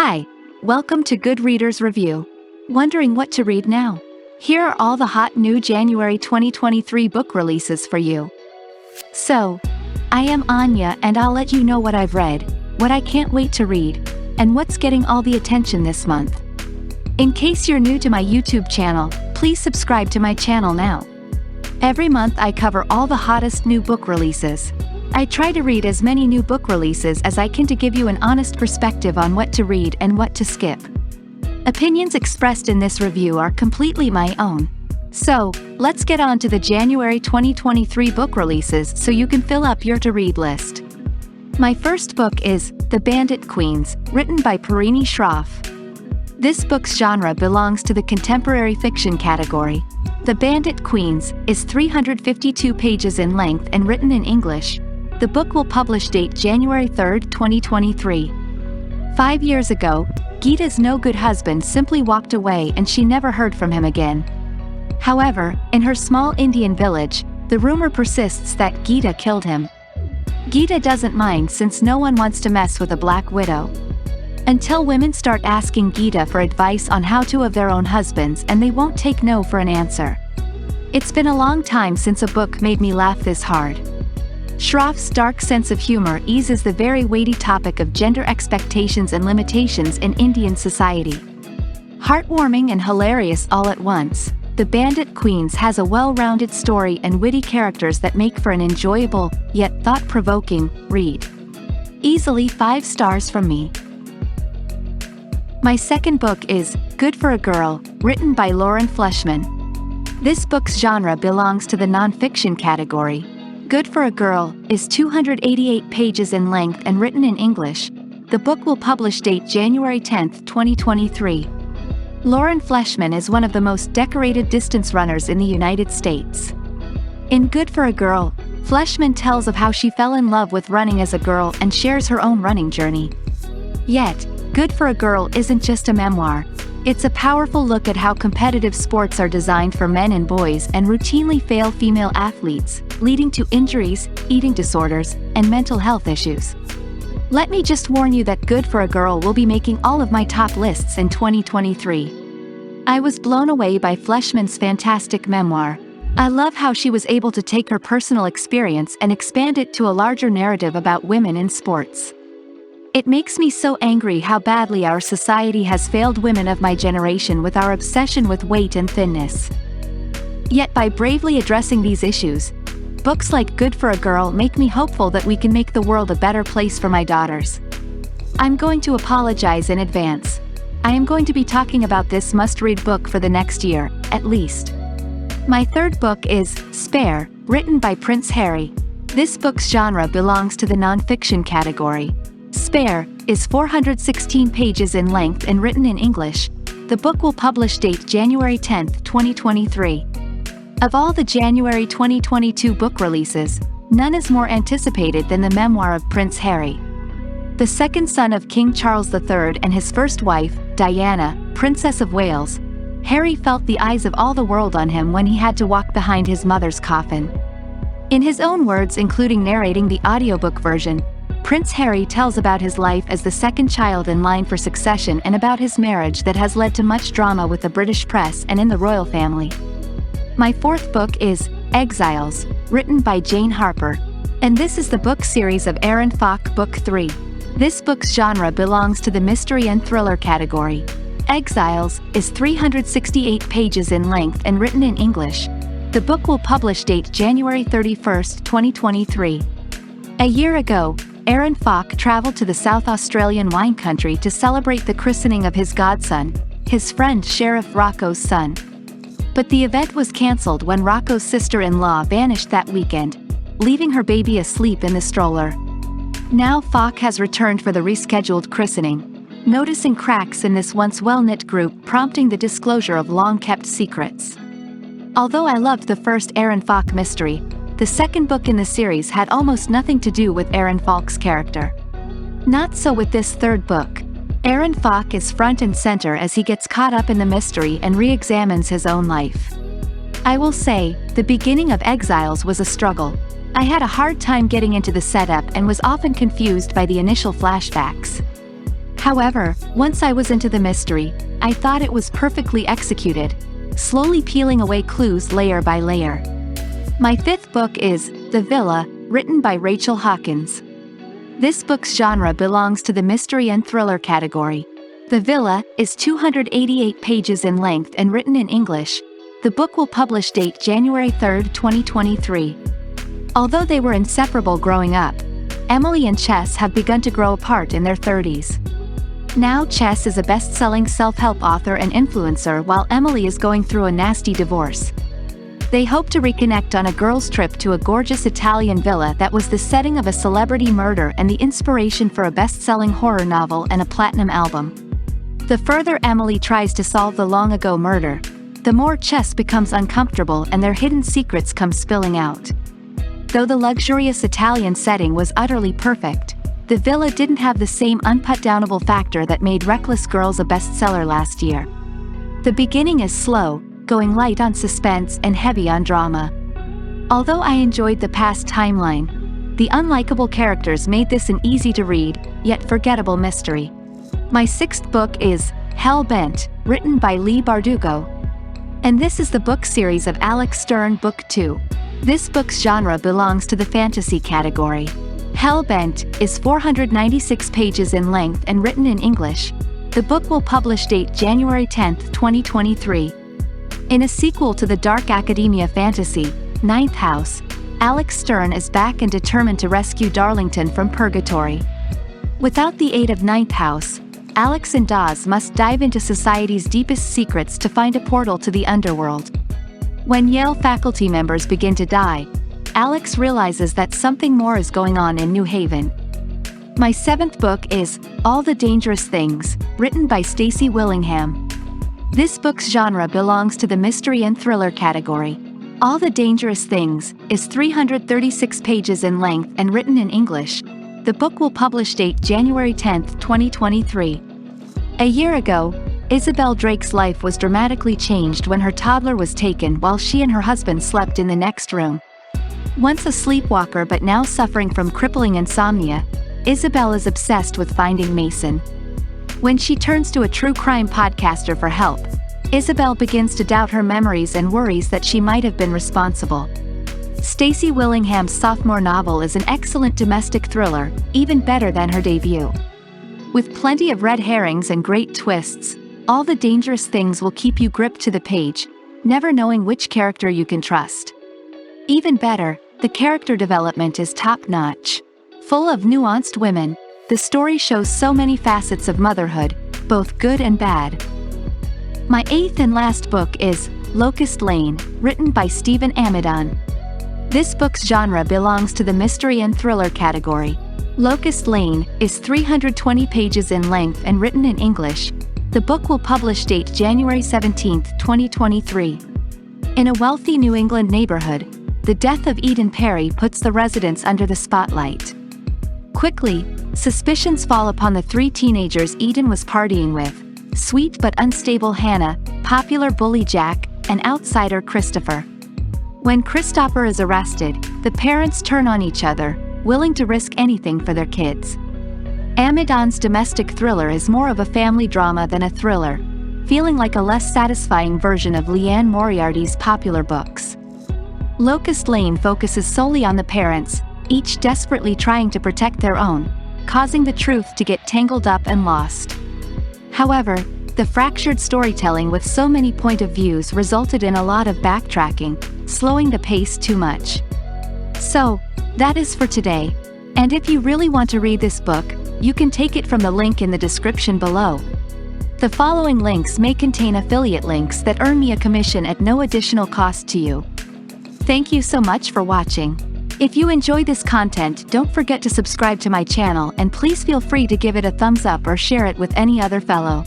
Hi, welcome to Good Readers Review. Wondering what to read now? Here are all the hot new January 2023 book releases for you. So, I am Anya and I'll let you know what I've read, what I can't wait to read, and what's getting all the attention this month. In case you're new to my YouTube channel, please subscribe to my channel now. Every month I cover all the hottest new book releases. I try to read as many new book releases as I can to give you an honest perspective on what to read and what to skip. Opinions expressed in this review are completely my own. So, let's get on to the January 2023 book releases so you can fill up your to-read list. My first book is The Bandit Queens, written by Parini Sharoff. This book's genre belongs to the contemporary fiction category. The Bandit Queens is 352 pages in length and written in English. The book will publish date January 3, 2023. 5 years ago, Geeta's no-good husband simply walked away and she never heard from him again. However, in her small Indian village, the rumor persists that Geeta killed him. Geeta doesn't mind since no one wants to mess with a black widow. Until women start asking Geeta for advice on how to of their own husbands and they won't take no for an answer. It's been a long time since a book made me laugh this hard. Sharoff's dark sense of humor eases the very weighty topic of gender expectations and limitations in Indian society. Heartwarming and hilarious all at once, The Bandit Queens has a well-rounded story and witty characters that make for an enjoyable, yet thought-provoking, read. Easily 5 stars from me. My second book is Good for a Girl, written by Fleshman. This book's genre belongs to the non-fiction category. Good for a Girl is 288 pages in length and written in English. The book will publish date January 10, 2023. Fleshman is one of the most decorated distance runners in the United States. In Good for a Girl, Fleshman tells of how she fell in love with running as a girl and shares her own running journey. Yet, Good for a Girl isn't just a memoir. It's a powerful look at how competitive sports are designed for men and boys and routinely fail female athletes, leading to injuries, eating disorders, and mental health issues. Let me just warn you that Good for a Girl will be making all of my top lists in 2023. I was blown away by Fleshman's fantastic memoir. I love how she was able to take her personal experience and expand it to a larger narrative about women in sports. It makes me so angry how badly our society has failed women of my generation with our obsession with weight and thinness. Yet by bravely addressing these issues, books like Good for a Girl make me hopeful that we can make the world a better place for my daughters. I'm going to apologize in advance. I am going to be talking about this must-read book for the next year, at least. My third book is Spare, written by Prince Harry. This book's genre belongs to the non-fiction category. Spare is 416 pages in length and written in English. The book will publish date January 10, 2023. Of all the January 2022 book releases, none is more anticipated than the memoir of Prince Harry. The second son of King Charles III and his first wife, Diana, Princess of Wales, Harry felt the eyes of all the world on him when he had to walk behind his mother's coffin. In his own words, including narrating the audiobook version, Prince Harry tells about his life as the second child in line for succession and about his marriage that has led to much drama with the British press and in the royal family. My fourth book is Exiles, written by Jane Harper, and this is the book series of Aaron Falk Book 3. This book's genre belongs to the mystery and thriller category. Exiles is 368 pages in length and written in English. The book will publish date January 31, 2023. A year ago, Aaron Falk traveled to the South Australian wine country to celebrate the christening of his godson, his friend Sharoff Rocco's son. But the event was cancelled when Rocco's sister-in-law vanished that weekend, leaving her baby asleep in the stroller. Now Falk has returned for the rescheduled christening, noticing cracks in this once well-knit group prompting the disclosure of long-kept secrets. Although I loved the first Aaron Falk mystery, the second book in the series had almost nothing to do with Aaron Falk's character. Not so with this third book. Aaron Falk is front and center as he gets caught up in the mystery and re-examines his own life. I will say, the beginning of Exiles was a struggle. I had a hard time getting into the setup and was often confused by the initial flashbacks. However, once I was into the mystery, I thought it was perfectly executed, slowly peeling away clues layer by layer. My fifth book is The Villa, written by Rachel Hawkins. This book's genre belongs to the mystery and thriller category. The Villa is 288 pages in length and written in English. The book will publish date January 3, 2023. Although they were inseparable growing up, Emily and Chess have begun to grow apart in their 30s. Now Chess is a best-selling self-help author and influencer while Emily is going through a nasty divorce. They hope to reconnect on a girls' trip to a gorgeous Italian villa that was the setting of a celebrity murder and the inspiration for a best-selling horror novel and a platinum album. The further Emily tries to solve the long-ago murder, the more Chess becomes uncomfortable and their hidden secrets come spilling out. Though the luxurious Italian setting was utterly perfect, the villa didn't have the same unputdownable factor that made Reckless Girls a bestseller last year. The beginning is slow, going light on suspense and heavy on drama. Although I enjoyed the past timeline, the unlikable characters made this an easy-to-read, yet forgettable mystery. My sixth book is Hell-Bent, written by Leigh Bardugo. And this is the book series of Alex Stern Book 2. This book's genre belongs to the fantasy category. Hell-Bent is 496 pages in length and written in English. The book will publish date January 10, 2023. In a sequel to the dark academia fantasy, Ninth House, Alex Stern is back and determined to rescue Darlington from purgatory. Without the aid of Ninth House, Alex and Dawes must dive into society's deepest secrets to find a portal to the underworld. When Yale faculty members begin to die, Alex realizes that something more is going on in New Haven. My seventh book is All the Dangerous Things, written by Stacy Willingham. This book's genre belongs to the mystery and thriller category. All the Dangerous Things is 336 pages in length and written in English. The book will publish date January 10, 2023. A year ago, Isabel Drake's life was dramatically changed when her toddler was taken while she and her husband slept in the next room. Once a sleepwalker but now suffering from crippling insomnia, Isabel is obsessed with finding Mason. When she turns to a true crime podcaster for help, Isabel begins to doubt her memories and worries that she might have been responsible. Stacy Willingham's sophomore novel is an excellent domestic thriller, even better than her debut. With plenty of red herrings and great twists, All the Dangerous Things will keep you gripped to the page, never knowing which character you can trust. Even better, the character development is top-notch. Full of nuanced women, the story shows so many facets of motherhood, both good and bad. My eighth and last book is Locust Lane, written by Stephen Amidon. This book's genre belongs to the mystery and thriller category. Locust Lane is 320 pages in length and written in English. The book will publish date January 17, 2023. In a wealthy New England neighborhood, the death of Eden Perry puts the residents under the spotlight. Quickly, suspicions fall upon the three teenagers Eden was partying with: sweet but unstable Hannah, popular bully Jack, and outsider Christopher. When Christopher is arrested, the parents turn on each other, willing to risk anything for their kids. Amidon's domestic thriller is more of a family drama than a thriller, feeling like a less satisfying version of Leanne Moriarty's popular books. Locust Lane focuses solely on the parents, each desperately trying to protect their own, causing the truth to get tangled up and lost. However, the fractured storytelling with so many point of views resulted in a lot of backtracking, slowing the pace too much. So, that is for today. And if you really want to read this book, you can take it from the link in the description below. The following links may contain affiliate links that earn me a commission at no additional cost to you. Thank you so much for watching. If you enjoy this content, don't forget to subscribe to my channel and please feel free to give it a thumbs up or share it with any other fellow.